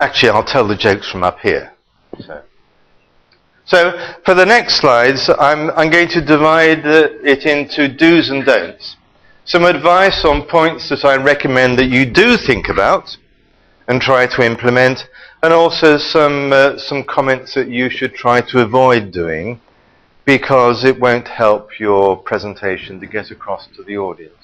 Actually, I'll tell the jokes from up here. So for the next slides, I'm going to divide it into do's and don'ts. Some advice on points that I recommend that you do think about and try to implement, and also some comments that you should try to avoid doing because it won't help your presentation to get across to the audience.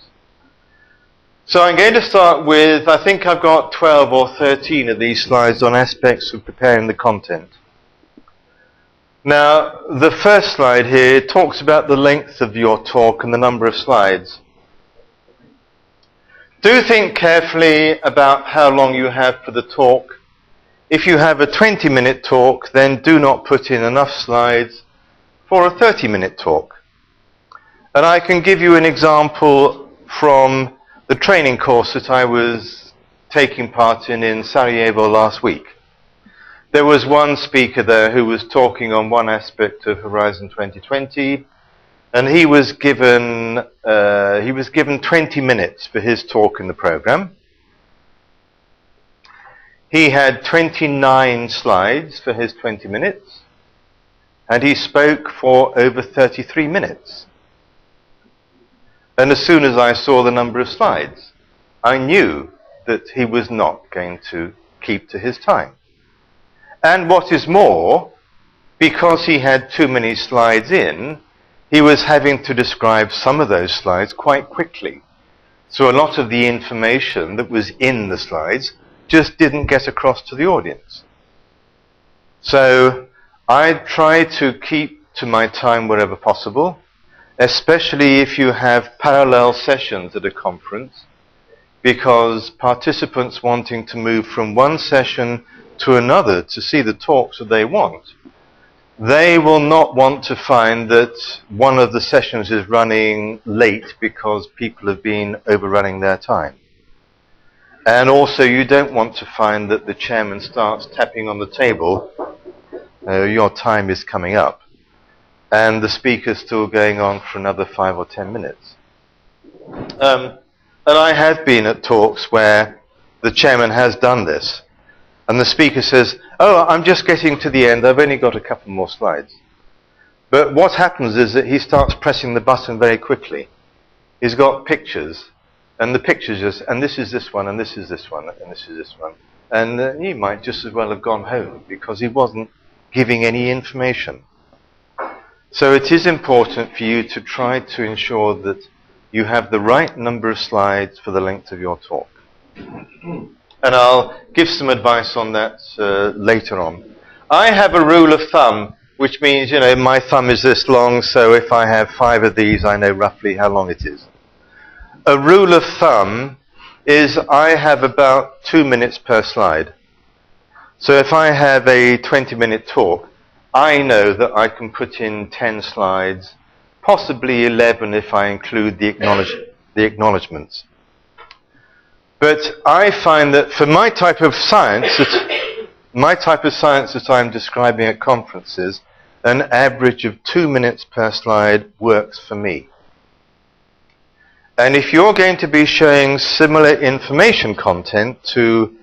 So I'm going to start with, I think I've got 12 or 13 of these slides on aspects of preparing the content. Now, the first slide here talks about the length of your talk and the number of slides. Do think carefully about how long you have for the talk. If you have a 20-minute talk, then do not put in enough slides for a 30-minute talk. And I can give you an example from the training course that I was taking part in Sarajevo last week. There was one speaker there who was talking on one aspect of Horizon 2020, and he was given 20 minutes for his talk in the program. He had 29 slides for his 20 minutes, and he spoke for over 33 minutes. And as soon as I saw the number of slides, I knew that he was not going to keep to his time. And what is more, because he had too many slides in, he was having to describe some of those slides quite quickly. So a lot of the information that was in the slides just didn't get across to the audience. So I try to keep to my time wherever possible, especially if you have parallel sessions at a conference, because participants wanting to move from one session to another to see the talks that they want, they will not want to find that one of the sessions is running late because people have been overrunning their time. And also you don't want to find that the chairman starts tapping on the table, your time is coming up, and the speaker's still going on for another 5 or 10 minutes. And I have been at talks where the chairman has done this, and the speaker says, "Oh, I'm just getting to the end, I've only got a couple more slides." But what happens is that he starts pressing the button very quickly. He's got pictures, and the pictures just, and this is this one, and this is this one, and this is this one. And he might just as well have gone home because he wasn't giving any information. So it is important for you to try to ensure that you have the right number of slides for the length of your talk. And I'll give some advice on that later on. I have a rule of thumb, which means, my thumb is this long, so if I have 5 of these, I know roughly how long it is. A rule of thumb is I have about 2 minutes per slide. So if I have a 20-minute talk, I know that I can put in 10 slides, possibly 11 if I include the acknowledgements. But I find that for my type of science that I'm describing at conferences, an average of 2 minutes per slide works for me. And if you're going to be showing similar information content to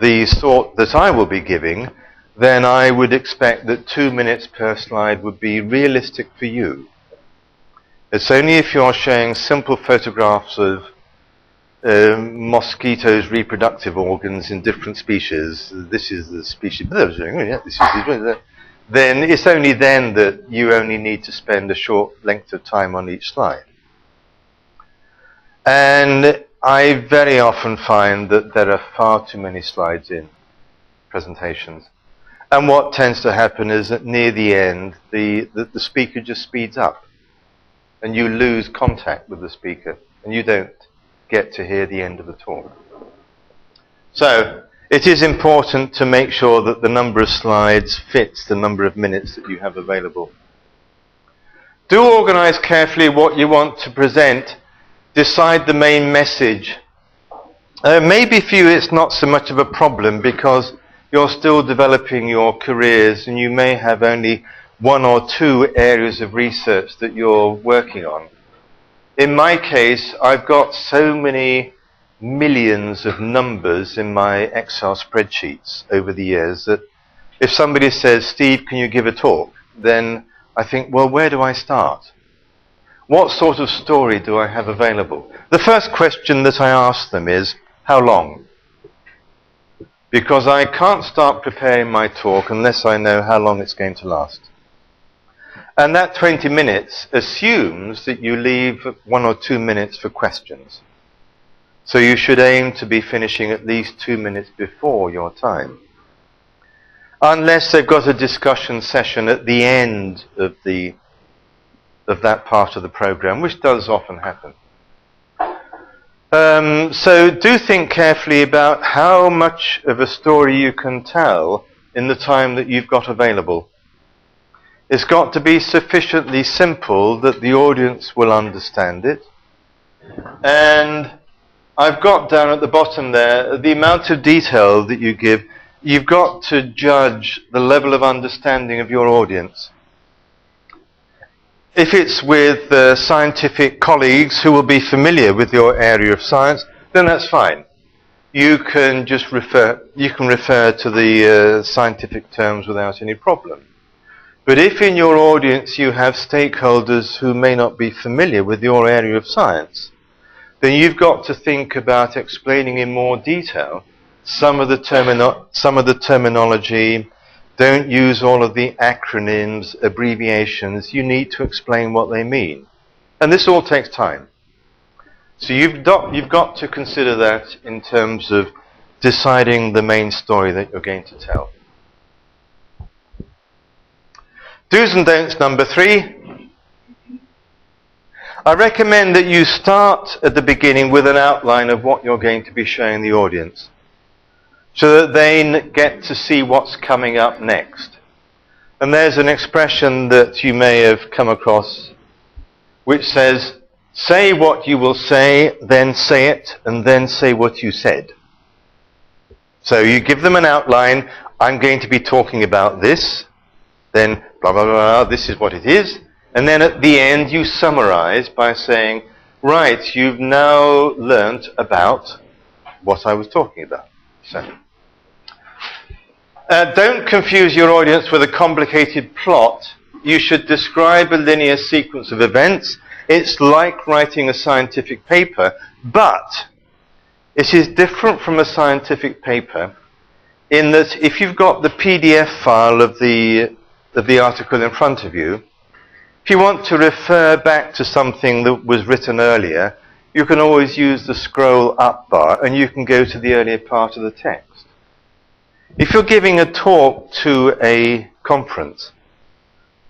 the sort that I will be giving, then I would expect that 2 minutes per slide would be realistic for you. It's only if you're showing simple photographs of mosquitoes' reproductive organs in different species, this is the species, then it's only then that you only need to spend a short length of time on each slide. And I very often find that there are far too many slides in presentations. And what tends to happen is that near the end, the speaker just speeds up, and you lose contact with the speaker, and you don't get to hear the end of the talk. So it is important to make sure that the number of slides fits the number of minutes that you have available. Do organize carefully what you want to present. Decide the main message. Maybe for you it's not so much of a problem because you're still developing your careers and you may have only 1 or 2 areas of research that you're working on. In my case, I've got so many millions of numbers in my Excel spreadsheets over the years that if somebody says, Steve, can you give a talk? Then I think, well, where do I start? What sort of story do I have available? The first question that I ask them is, how long? Because I can't start preparing my talk unless I know how long it's going to last. And that 20 minutes assumes that you leave 1 or 2 minutes for questions. So you should aim to be finishing at least 2 minutes before your time. Unless they've got a discussion session at the end of that part of the program, which does often happen. So do think carefully about how much of a story you can tell in the time that you've got available. It's got to be sufficiently simple that the audience will understand it. And I've got down at the bottom there, the amount of detail that you give, you've got to judge the level of understanding of your audience. If it's with scientific colleagues who will be familiar with your area of science, then that's fine. You can just refer to the scientific terms without any problem. But if in your audience you have stakeholders who may not be familiar with your area of science, then you've got to think about explaining in more detail some of the terminology. Don't use all of the acronyms, abbreviations. You need to explain what they mean. And this all takes time. So you've got to consider that in terms of deciding the main story that you're going to tell. Do's and don'ts number 3. I recommend that you start at the beginning with an outline of what you're going to be showing the audience, so that they get to see what's coming up next. And there's an expression that you may have come across which says, say what you will say, then say it, and then say what you said. So you give them an outline. I'm going to be talking about this, then blah, blah, blah, this is what it is. And then at the end you summarize by saying, right, you've now learnt about what I was talking about. So, don't confuse your audience with a complicated plot. You should describe a linear sequence of events. It's like writing a scientific paper, but it is different from a scientific paper in that if you've got the PDF file of the article in front of you, if you want to refer back to something that was written earlier, you can always use the scroll up bar and you can go to the earlier part of the text. If you're giving a talk to a conference,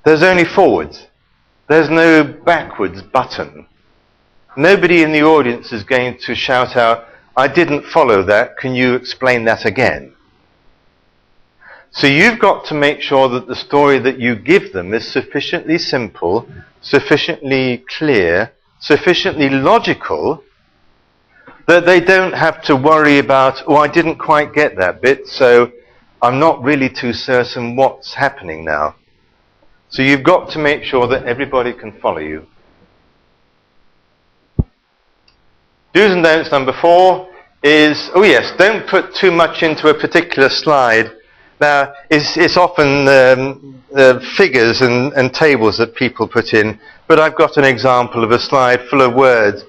there's only forwards. There's no backwards button. Nobody in the audience is going to shout out, I didn't follow that, can you explain that again? So you've got to make sure that the story that you give them is sufficiently simple, sufficiently clear, sufficiently logical, that they don't have to worry about, oh, I didn't quite get that bit, so I'm not really too certain what's happening now. So you've got to make sure that everybody can follow you. Do's and don'ts number 4 is, oh yes, don't put too much into a particular slide. Now, it's often figures and tables that people put in, but I've got an example of a slide full of words.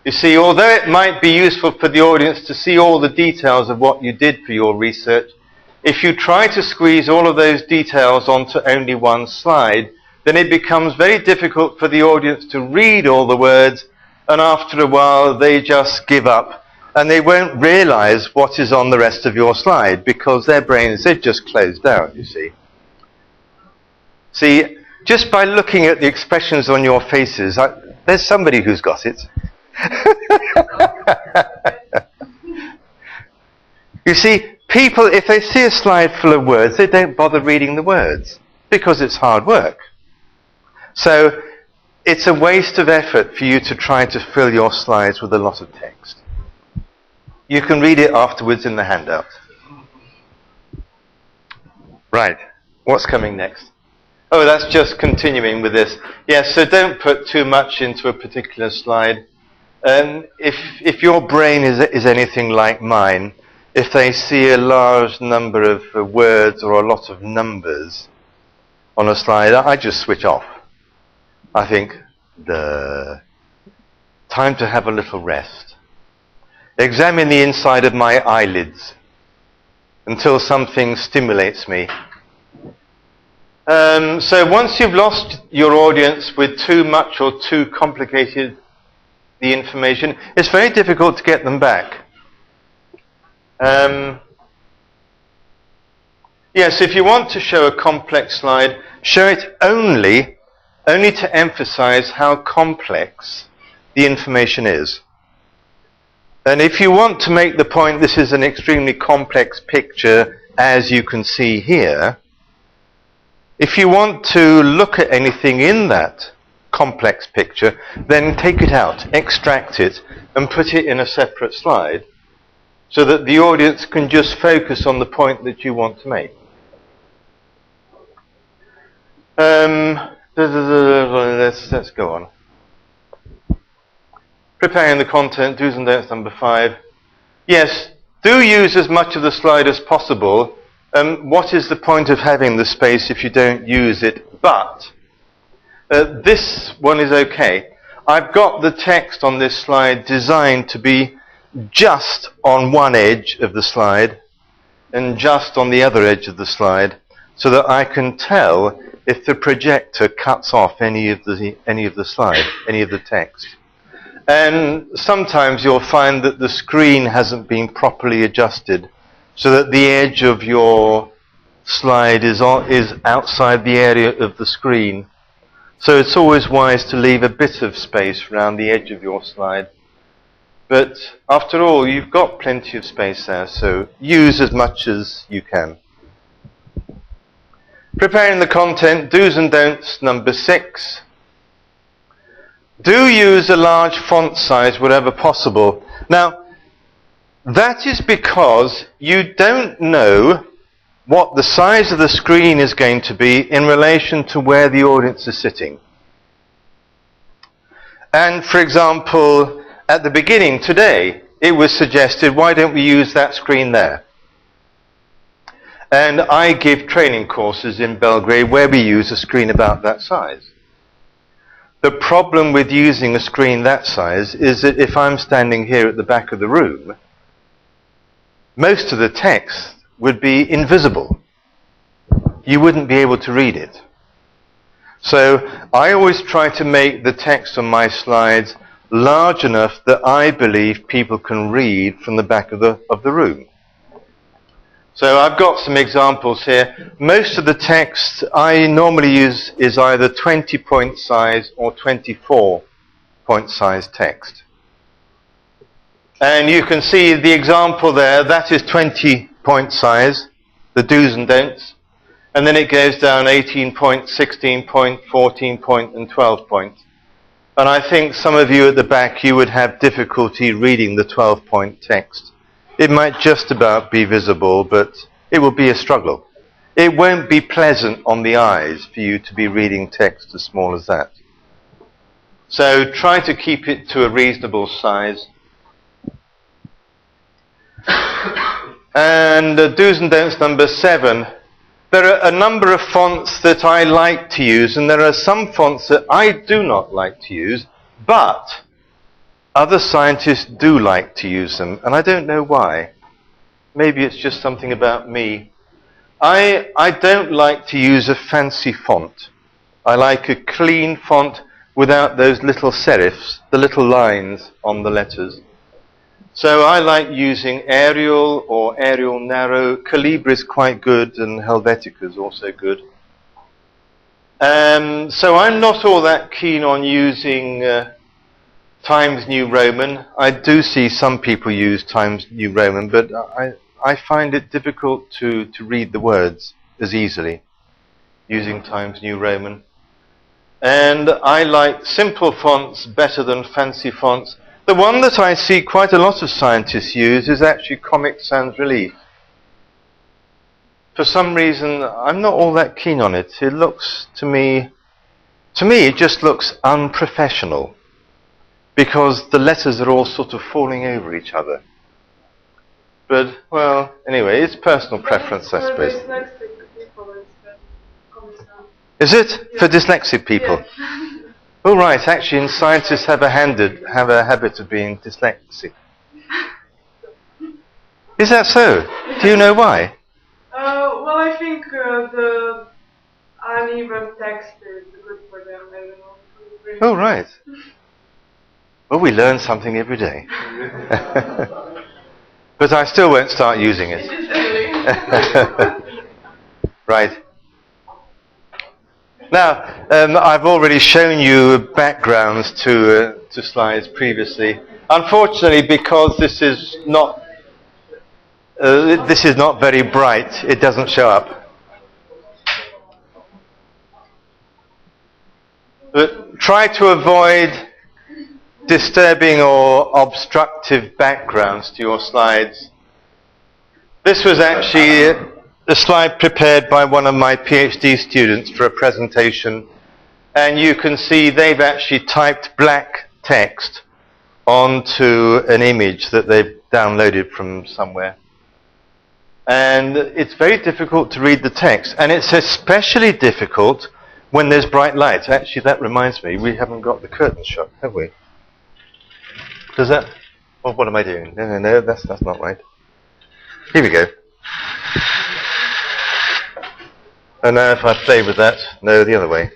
You see, although it might be useful for the audience to see all the details of what you did for your research, if you try to squeeze all of those details onto only one slide, then it becomes very difficult for the audience to read all the words, and after a while they just give up. And they won't realize what is on the rest of your slide because their brains, they've just closed down, you see. See, just by looking at the expressions on your faces, there's somebody who's got it. You see, people, if they see a slide full of words, they don't bother reading the words because it's hard work. So it's a waste of effort for you to try to fill your slides with a lot of text. You can read it afterwards in the handout. Right, what's coming next? Oh, that's just continuing with this. Yes, so don't put too much into a particular slide. If your brain is anything like mine, if they see a large number of words or a lot of numbers on a slide, I just switch off. I think, time to have a little rest. Examine the inside of my eyelids until something stimulates me. So once you've lost your audience with too much or too complicated the information, it's very difficult to get them back. Yes, if you want to show a complex slide, show it only to emphasize how complex the information is. And if you want to make the point this is an extremely complex picture, as you can see here, if you want to look at anything in that complex picture, then take it out, extract it, and put it in a separate slide so that the audience can just focus on the point that you want to make. Let's go on. Preparing the content, do's and don'ts, number 5. Yes, do use as much of the slide as possible. What is the point of having the space if you don't use it? But this one is okay. I've got the text on this slide designed to be just on one edge of the slide and just on the other edge of the slide, so that I can tell if the projector cuts off any of the slide, any of the text. And sometimes you'll find that the screen hasn't been properly adjusted, so that the edge of your slide is outside the area of the screen. So it's always wise to leave a bit of space around the edge of your slide. But after all, you've got plenty of space there, so use as much as you can. Preparing the content, do's and don'ts, number 6. Do use a large font size wherever possible. Now, that is because you don't know what the size of the screen is going to be in relation to where the audience is sitting. And for example, at the beginning today, it was suggested, why don't we use that screen there? And I give training courses in Belgrade where we use a screen about that size. The problem with using a screen that size is that if I'm standing here at the back of the room, most of the text would be invisible. You wouldn't be able to read it. So I always try to make the text on my slides large enough that I believe people can read from the back of the room. So I've got some examples here. Most of the text I normally use is either 20-point size or 24-point size text. And you can see the example there, that is 20-point size, the do's and don'ts. And then it goes down 18-point, 16-point, 14-point, and 12-point. And I think some of you at the back, you would have difficulty reading the 12-point text. It might just about be visible, but it will be a struggle. It won't be pleasant on the eyes for you to be reading text as small as that. So try to keep it to a reasonable size. And do's and don'ts number 7. There are a number of fonts that I like to use, and there are some fonts that I do not like to use, but other scientists do like to use them, and I don't know why. Maybe it's just something about me. I don't like to use a fancy font. I like a clean font without those little serifs, the little lines on the letters. So I like using Arial or Arial Narrow. Calibra is quite good, and Helvetica is also good. So I'm not all that keen on using Times New Roman. I do see some people use Times New Roman, but I find it difficult to read the words as easily using Times New Roman. And I like simple fonts better than fancy fonts. The one that I see quite a lot of scientists use is actually Comic Sans Relief. For some reason, I'm not all that keen on it. It looks, to me, it just looks unprofessional. because the letters are all sort of falling over each other. But, well, anyway, it's personal preference, I suppose. Is it? Yeah. For dyslexic people? Yeah. Oh, right. Actually, scientists have a habit of being dyslexic. Is that so? Do you know why? Well, I think the uneven text is good for them. I don't know. Oh, right. Well, we learn something every day. But I still won't start using it. Right. Now, I've already shown you backgrounds to slides previously. Unfortunately, because this is not very bright, it doesn't show up. But try to avoid disturbing or obstructive backgrounds to your slides. This was actually a slide prepared by one of my PhD students for a presentation, and you can see they've actually typed black text onto an image that they've downloaded from somewhere. And it's very difficult to read the text, and it's especially difficult when there's bright light. Actually, that reminds me, we haven't got the curtains shut, have we? Does that? Oh, what am I doing? No, that's not right. Here we go. And now if I play with that, no, the other way.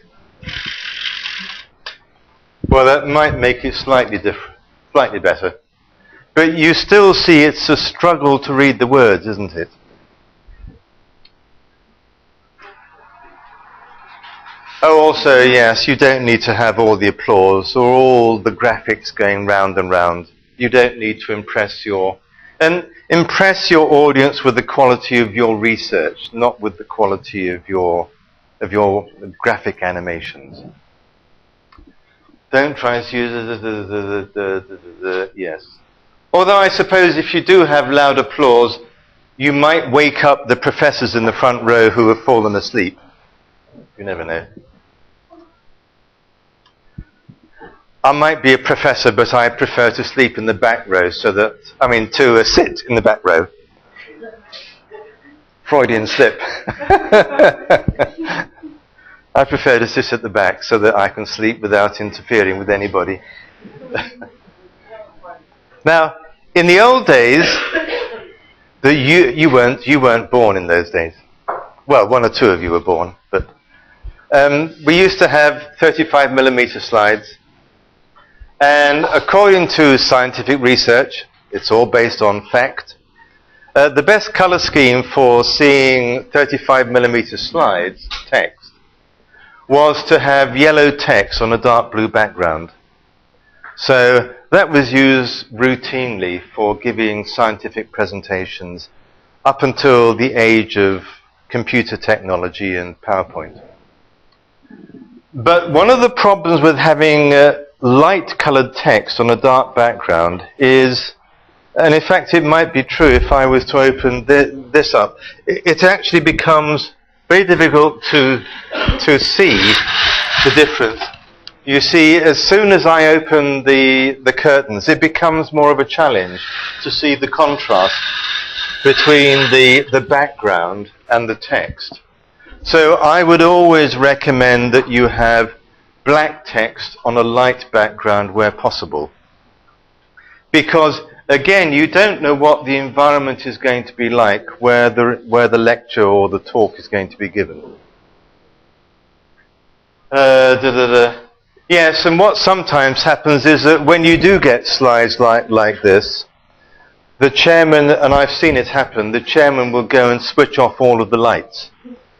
Well, that might make it slightly different, slightly better. But you still see it's a struggle to read the words, isn't it? Oh, also, yes, you don't need to have all the applause or all the graphics going round and round. You don't need to impress your audience with the quality of your research, not with the quality of your graphic animations. Don't try to use yes. Although I suppose if you do have loud applause, you might wake up the professors in the front row who have fallen asleep. You never know. I might be a professor, but I prefer to sleep in the back row to sit in the back row. Freudian slip. I prefer to sit at the back so that I can sleep without interfering with anybody. Now, in the old days, you weren't born in those days. Well, one or two of you were born, but we used to have 35mm slides. And according to scientific research, it's all based on fact, the best color scheme for seeing 35mm slides, text, was to have yellow text on a dark blue background. So that was used routinely for giving scientific presentations up until the age of computer technology and PowerPoint. But one of the problems with having light-colored text on a dark background is, and in fact it might be true if I was to open this up, it actually becomes very difficult to see the difference. You see, as soon as I open the curtains, it becomes more of a challenge to see the contrast between the background and the text. So I would always recommend that you have black text on a light background where possible. Because, again, you don't know what the environment is going to be like where the lecture or the talk is going to be given. Yes, and what sometimes happens is that when you do get slides like this, the chairman, and I've seen it happen, the chairman will go and switch off all of the lights.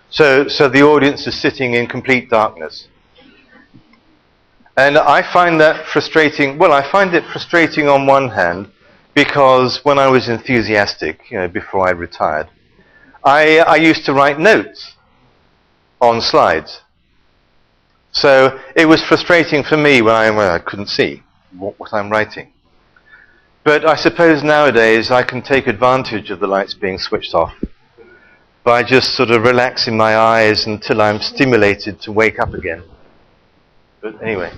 So the audience is sitting in complete darkness. And I find that frustrating. Well, I find it frustrating on one hand, because when I was enthusiastic, before I retired, I used to write notes on slides. So it was frustrating for me when I couldn't see what I'm writing. But I suppose nowadays I can take advantage of the lights being switched off by just sort of relaxing my eyes until I'm stimulated to wake up again. But anyway,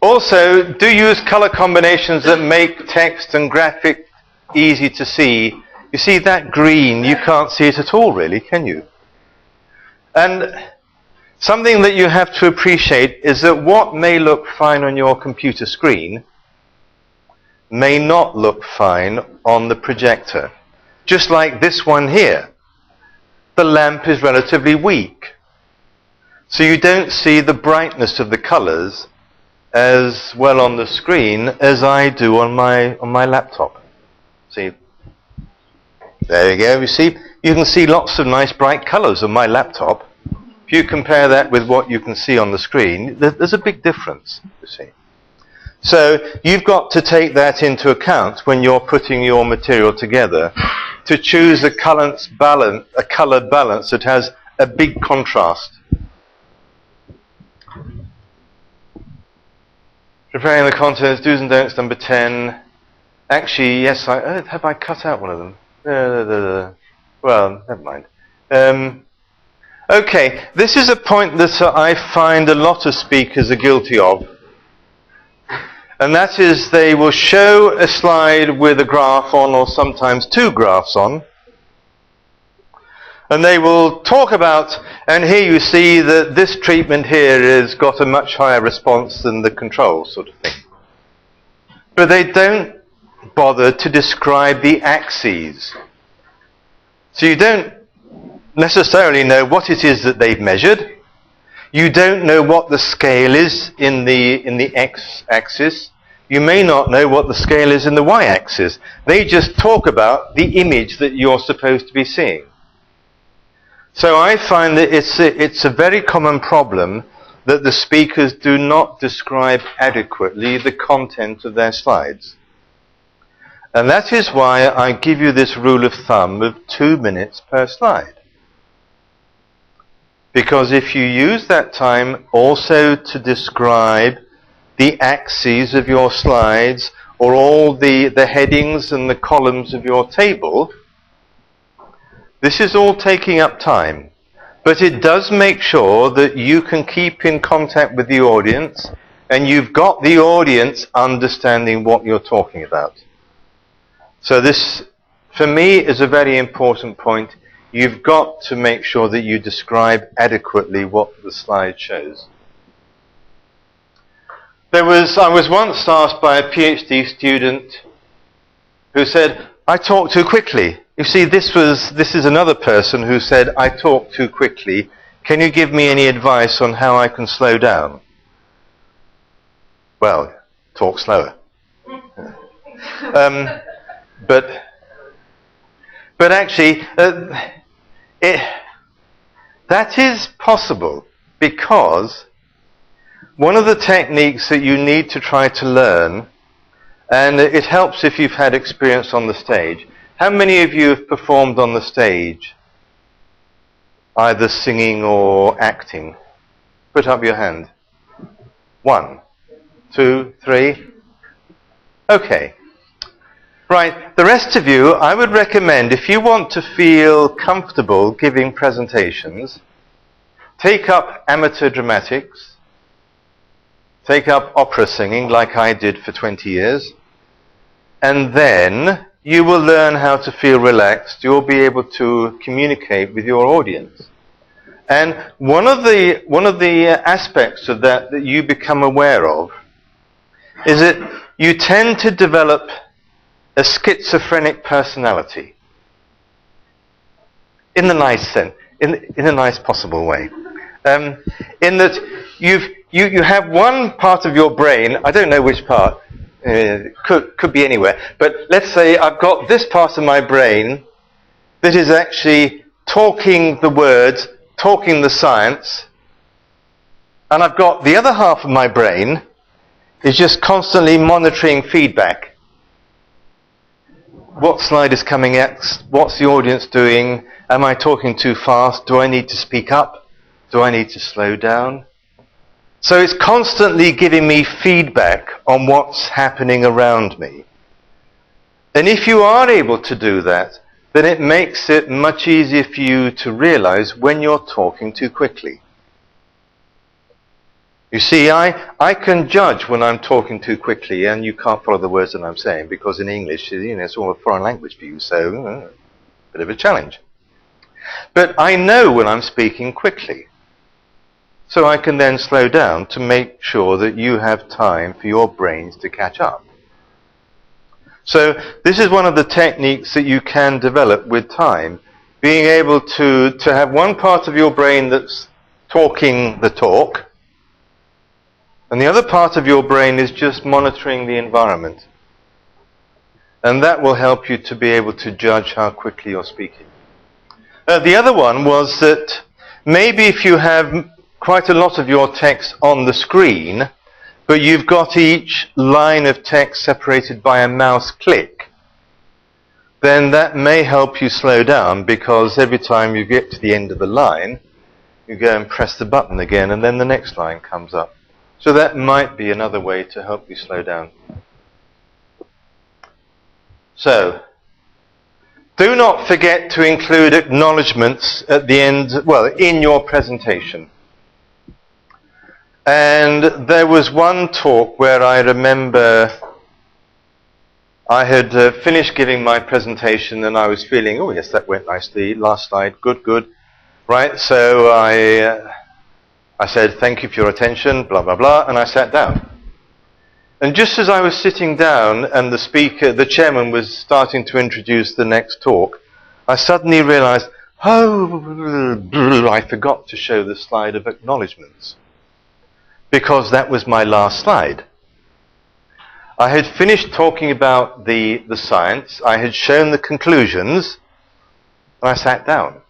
Also, do use color combinations that make text and graphic easy to see. You see that green, you can't see it at all really, can you? And something that you have to appreciate is that what may look fine on your computer screen may not look fine on the projector. Just like this one here. The lamp is relatively weak. So you don't see the brightness of the colors as well on the screen as I do on my laptop. See? There you go. You see? You can see lots of nice bright colors on my laptop. If you compare that with what you can see on the screen, there's a big difference, you see. So you've got to take that into account when you're putting your material together to choose a color balance that has a big contrast. Preparing the contents, do's and don'ts, number 10. Actually, yes, have I cut out one of them? Well, never mind. Okay, this is a point that I find a lot of speakers are guilty of. And that is they will show a slide with a graph on, or sometimes two graphs on. And they will talk about, and here you see that this treatment here has got a much higher response than the control sort of thing. But they don't bother to describe the axes. So you don't necessarily know what it is that they've measured. You don't know what the scale is in the x-axis. You may not know what the scale is in the y-axis. They just talk about the image that you're supposed to be seeing. So I find that it's a very common problem that the speakers do not describe adequately the content of their slides. And that is why I give you this rule of thumb of 2 minutes per slide. Because if you use that time also to describe the axes of your slides or all the headings and the columns of your table, this is all taking up time. But it does make sure that you can keep in contact with the audience and you've got the audience understanding what you're talking about. So this, for me, is a very important point. You've got to make sure that you describe adequately what the slide shows. I was once asked by a PhD student who said, I talk too quickly. You see, this is another person who said, I talk too quickly. Can you give me any advice on how I can slow down? Well, talk slower. But actually, that is possible because one of the techniques that you need to try to learn, and it helps if you've had experience on the stage. How many of you have performed on the stage, either singing or acting? Put up your hand. 1, 2, 3. Okay. Right, the rest of you, I would recommend, if you want to feel comfortable giving presentations, take up amateur dramatics, take up opera singing like I did for 20 years, and then you will learn how to feel relaxed. You'll be able to communicate with your audience. And one of the aspects of that you become aware of is that you tend to develop a schizophrenic personality. In the nice sense, in a nice possible way. In that you have one part of your brain, I don't know which part, could be anywhere, but let's say I've got this part of my brain that is actually talking the words, talking the science, and I've got the other half of my brain is just constantly monitoring feedback. What slide is coming next? What's the audience doing? Am I talking too fast? Do I need to speak up? Do I need to slow down? So it's constantly giving me feedback on what's happening around me. And if you are able to do that, then it makes it much easier for you to realize when you're talking too quickly. You see, I can judge when I'm talking too quickly and you can't follow the words that I'm saying, because in English, it's all a foreign language for you, so bit of a challenge. But I know when I'm speaking quickly, so I can then slow down to make sure that you have time for your brains to catch up. So this is one of the techniques that you can develop with time, being able to have one part of your brain that's talking the talk, and the other part of your brain is just monitoring the environment. And that will help you to be able to judge how quickly you're speaking. The other one was that maybe if you have quite a lot of your text on the screen, but you've got each line of text separated by a mouse click, then that may help you slow down, because every time you get to the end of the line, you go and press the button again, and then the next line comes up. So that might be another way to help you slow down. So, do not forget to include acknowledgements at the end, in your presentation. And there was one talk where I remember I had finished giving my presentation and I was feeling, oh yes, that went nicely, last slide, good. Right, so I said, thank you for your attention, blah, blah, blah, and I sat down. And just as I was sitting down and the chairman was starting to introduce the next talk, I suddenly realized, I forgot to show the slide of acknowledgements, because that was my last slide. I had finished talking about the science, I had shown the conclusions, and I sat down.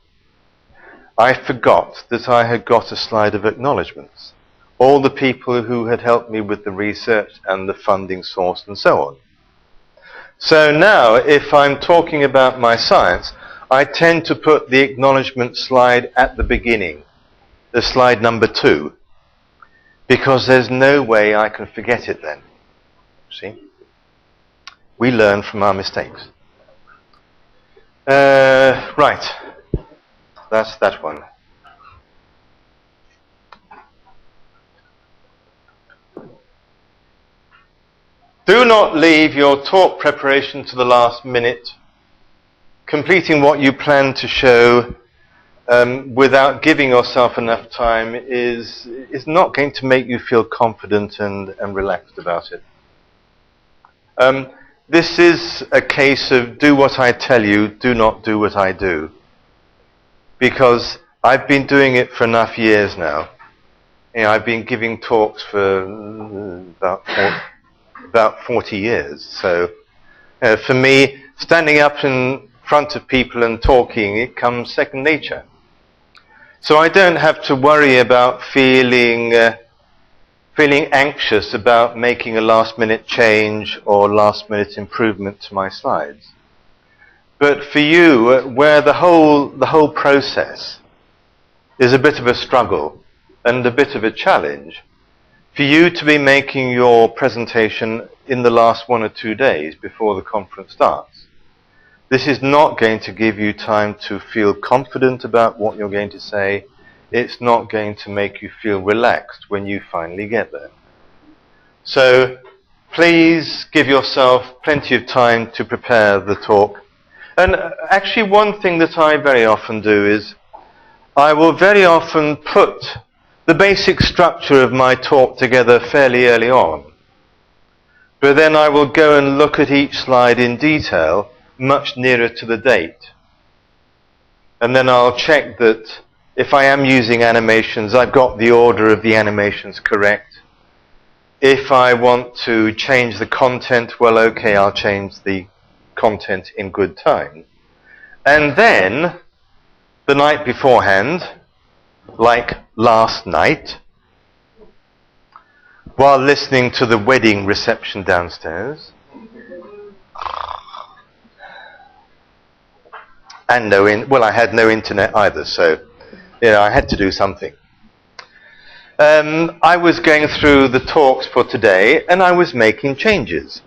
I forgot that I had got a slide of acknowledgements. All the people who had helped me with the research and the funding source and so on. So now, if I'm talking about my science, I tend to put the acknowledgement slide at the beginning, the slide number 2, because there's no way I can forget it then. See? We learn from our mistakes. Right. That's that one. Do not leave your talk preparation to the last minute. Completing what you plan to show without giving yourself enough time is not going to make you feel confident and relaxed about it. This is a case of do what I tell you, do not do what I do. Because I've been doing it for enough years now. I've been giving talks for about 40 years. So for me, standing up in front of people and talking, it comes second nature. So I don't have to worry about feeling anxious about making a last-minute change or last-minute improvement to my slides. But for you, where the whole process is a bit of a struggle and a bit of a challenge, for you to be making your presentation in the last 1 or 2 days before the conference starts, this is not going to give you time to feel confident about what you're going to say. It's not going to make you feel relaxed when you finally get there. So please give yourself plenty of time to prepare the talk. And actually one thing that I very often do is I will very often put the basic structure of my talk together fairly early on. But then I will go and look at each slide in detail much nearer to the date. And then I'll check that if I am using animations, I've got the order of the animations correct. If I want to change the content, well, okay, I'll change the content in good time. And then, the night beforehand, like last night, while listening to the wedding reception downstairs, and I had no internet either, so I had to do something. I was going through the talks for today, and I was making changes.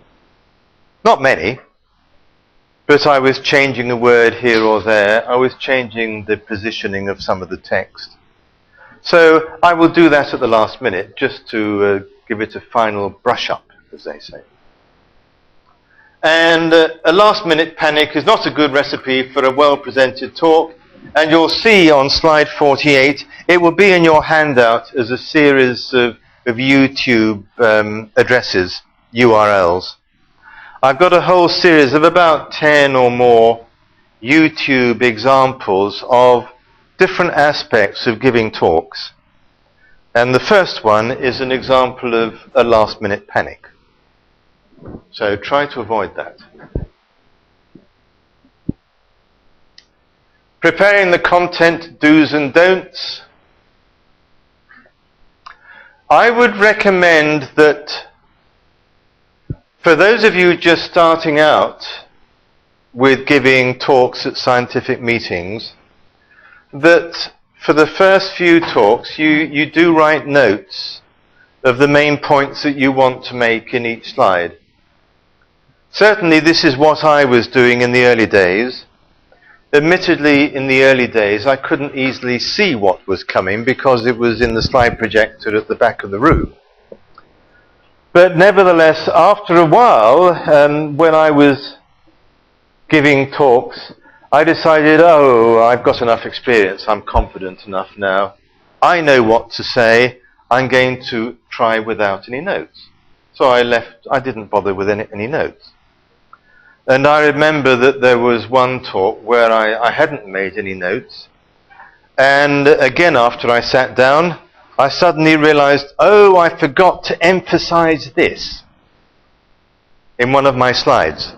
Not many, but I was changing a word here or there. I was changing the positioning of some of the text. So I will do that at the last minute, just to give it a final brush up, as they say. And a last minute panic is not a good recipe for a well-presented talk. And you'll see on slide 48, it will be in your handout as a series of YouTube addresses, URLs. I've got a whole series of about 10 or more YouTube examples of different aspects of giving talks. And the first one is an example of a last minute panic. So try to avoid that. Preparing the content, do's and don'ts. I would recommend that for those of you just starting out with giving talks at scientific meetings, that for the first few talks you do write notes of the main points that you want to make in each slide. Certainly this is what I was doing in the early days. Admittedly, in the early days, I couldn't easily see what was coming because it was in the slide projector at the back of the room. But nevertheless, after a while, when I was giving talks, I decided, I've got enough experience, I'm confident enough now. I know what to say, I'm going to try without any notes. So I didn't bother with any notes. And I remember that there was one talk where I hadn't made any notes. And again, after I sat down, I suddenly realized, I forgot to emphasize this in one of my slides.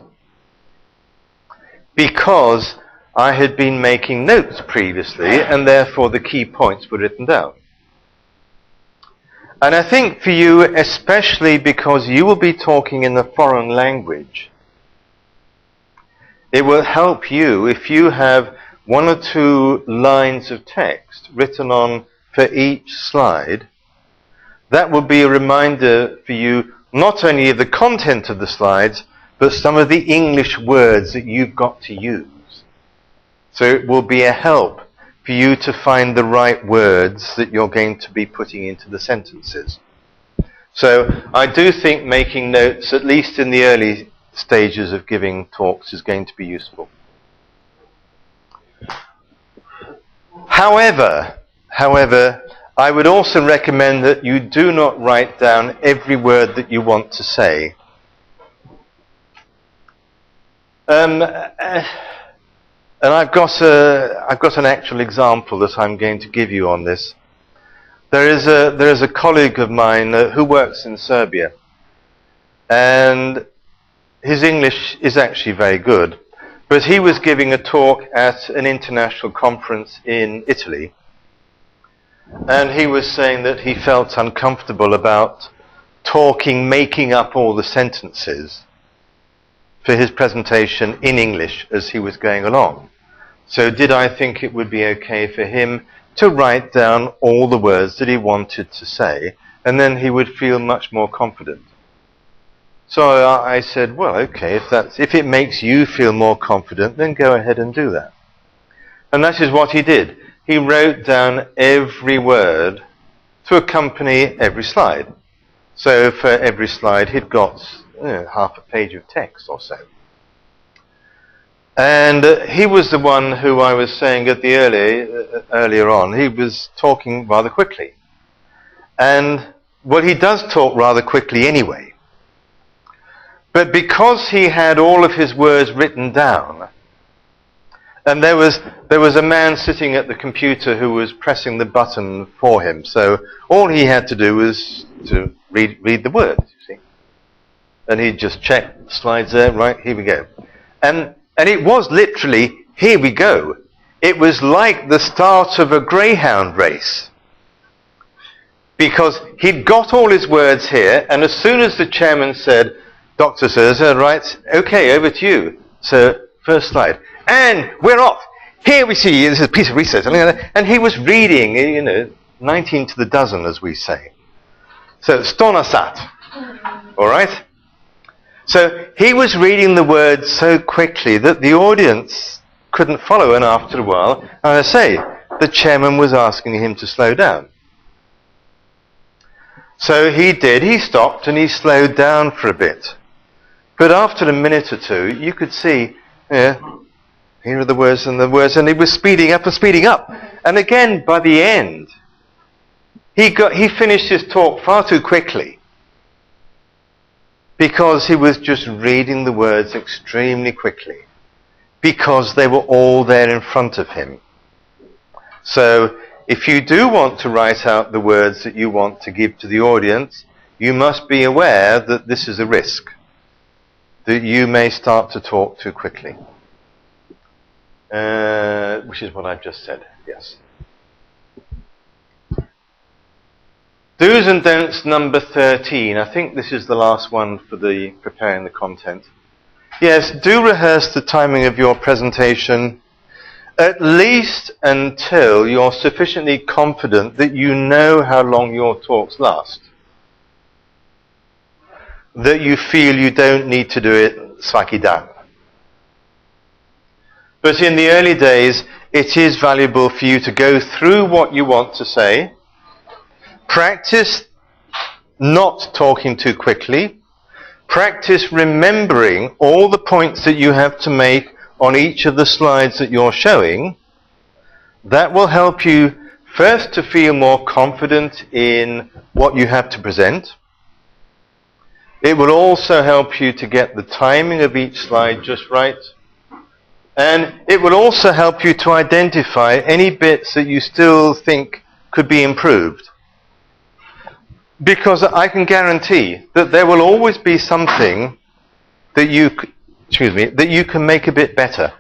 Because I had been making notes previously, and therefore the key points were written down. And I think for you, especially because you will be talking in a foreign language, it will help you if you have 1 or 2 lines of text written on for each slide. That will be a reminder for you not only of the content of the slides, but some of the English words that you've got to use. So it will be a help for you to find the right words that you're going to be putting into the sentences. So I do think making notes, at least in the early stages of giving talks, is going to be useful. However, I would also recommend that you do not write down every word that you want to say. And I've got an actual example that I'm going to give you on this. There is a colleague of mine who works in Serbia, and his English is actually very good, but he was giving a talk at an international conference in Italy, and he was saying that he felt uncomfortable about making up all the sentences for his presentation in English as he was going along. So did I think it would be okay for him to write down all the words that he wanted to say, and then he would feel much more confident? So I said, well, okay, if it makes you feel more confident, then go ahead and do that. And that is what he did. He wrote down every word to accompany every slide. So for every slide, he'd got half a page of text or so. And he was the one who I was saying at the earlier on, he was talking rather quickly. And, well, he does talk rather quickly anyway. But because he had all of his words written down, and there was a man sitting at the computer who was pressing the button for him, so all he had to do was to read the words, you see. And he'd just check the slides there, right, here we go. And it was literally, here we go. It was like the start of a greyhound race. Because he'd got all his words here, and as soon as the chairman said, Dr. Sousa, right, okay, over to you. So, first slide. And we're off. Here we see, this is a piece of research. And he was reading, 19 to the dozen, as we say. So, stonasat. All right? So, he was reading the words so quickly that the audience couldn't follow, and after a while, as I say, the chairman was asking him to slow down. So he did. He stopped and he slowed down for a bit. But after a minute or two, you could see, yeah, here are the words, and he was speeding up and speeding up. And again, by the end, he finished his talk far too quickly because he was just reading the words extremely quickly because they were all there in front of him. So if you do want to write out the words that you want to give to the audience, you must be aware that this is a risk, that you may start to talk too quickly. Which is what I've just said, yes. Do's and don'ts number 13. I think this is the last one for the preparing the content. Yes, do rehearse the timing of your presentation at least until you're sufficiently confident that you know how long your talks last. That you feel you don't need to do it psyche down. But in the early days, it is valuable for you to go through what you want to say, practice not talking too quickly, practice remembering all the points that you have to make on each of the slides that you're showing. That will help you first to feel more confident in what you have to present. It will also help you to get the timing of each slide just right. And it will also help you to identify any bits that you still think could be improved. Because I can guarantee that there will always be something that you can make a bit better.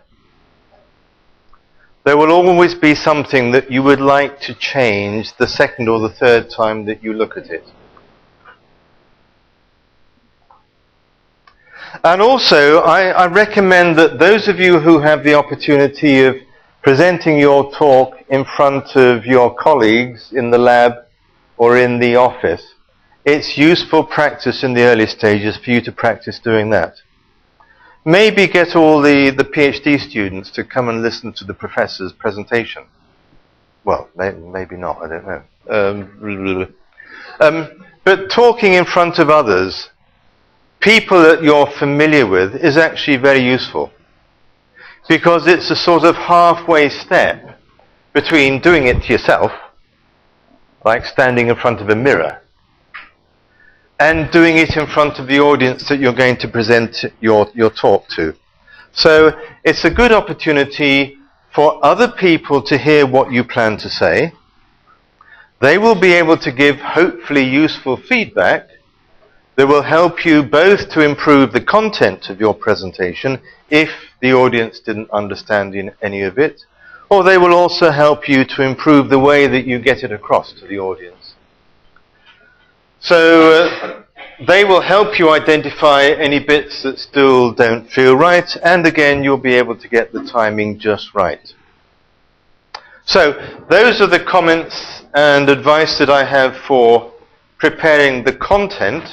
There will always be something that you would like to change the second or the third time that you look at it. And also, I recommend that those of you who have the opportunity of presenting your talk in front of your colleagues in the lab or in the office, it's useful practice in the early stages for you to practice doing that. Maybe get all the PhD students to come and listen to the professor's presentation. Well, maybe not, I don't know. But talking in front of others, people that you're familiar with, is actually very useful. Because it's a sort of halfway step between doing it to yourself, like standing in front of a mirror, and doing it in front of the audience that you're going to present your talk to. So it's a good opportunity for other people to hear what you plan to say. They will be able to give hopefully useful feedback that will help you both to improve the content of your presentation if the audience didn't understand any of it, or they will also help you to improve the way that you get it across to the audience. So they will help you identify any bits that still don't feel right, and again, you'll be able to get the timing just right. So those are the comments and advice that I have for preparing the content